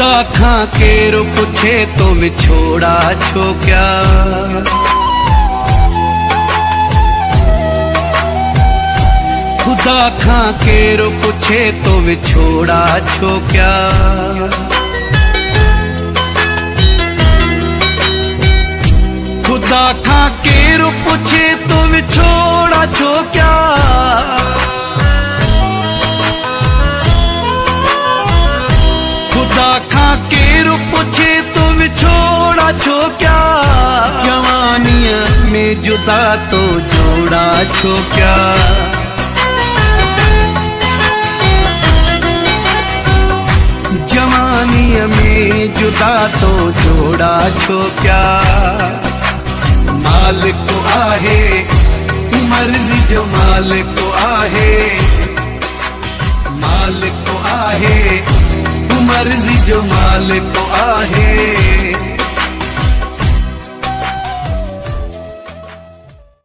खुदा खां केरु पुछे तो विछोड़ा छो क्या। खुदा खां केरु पुछे तो विछोड़ा छो क्या। खुदा खां केरु पुछे तो विछोड़ा छो क्या। खुदा खां केरु पुछे तो विछोड़ा छो क्या। जवानीअ में जुदा तो जोड़ा छो क्या। जवानीअ में जुदा तो जोड़ा छो क्या। मालिक आहे मर्ज़ी जो मालिक आहे। मालिक आहे मर्ज़ी जो मालिक आहे।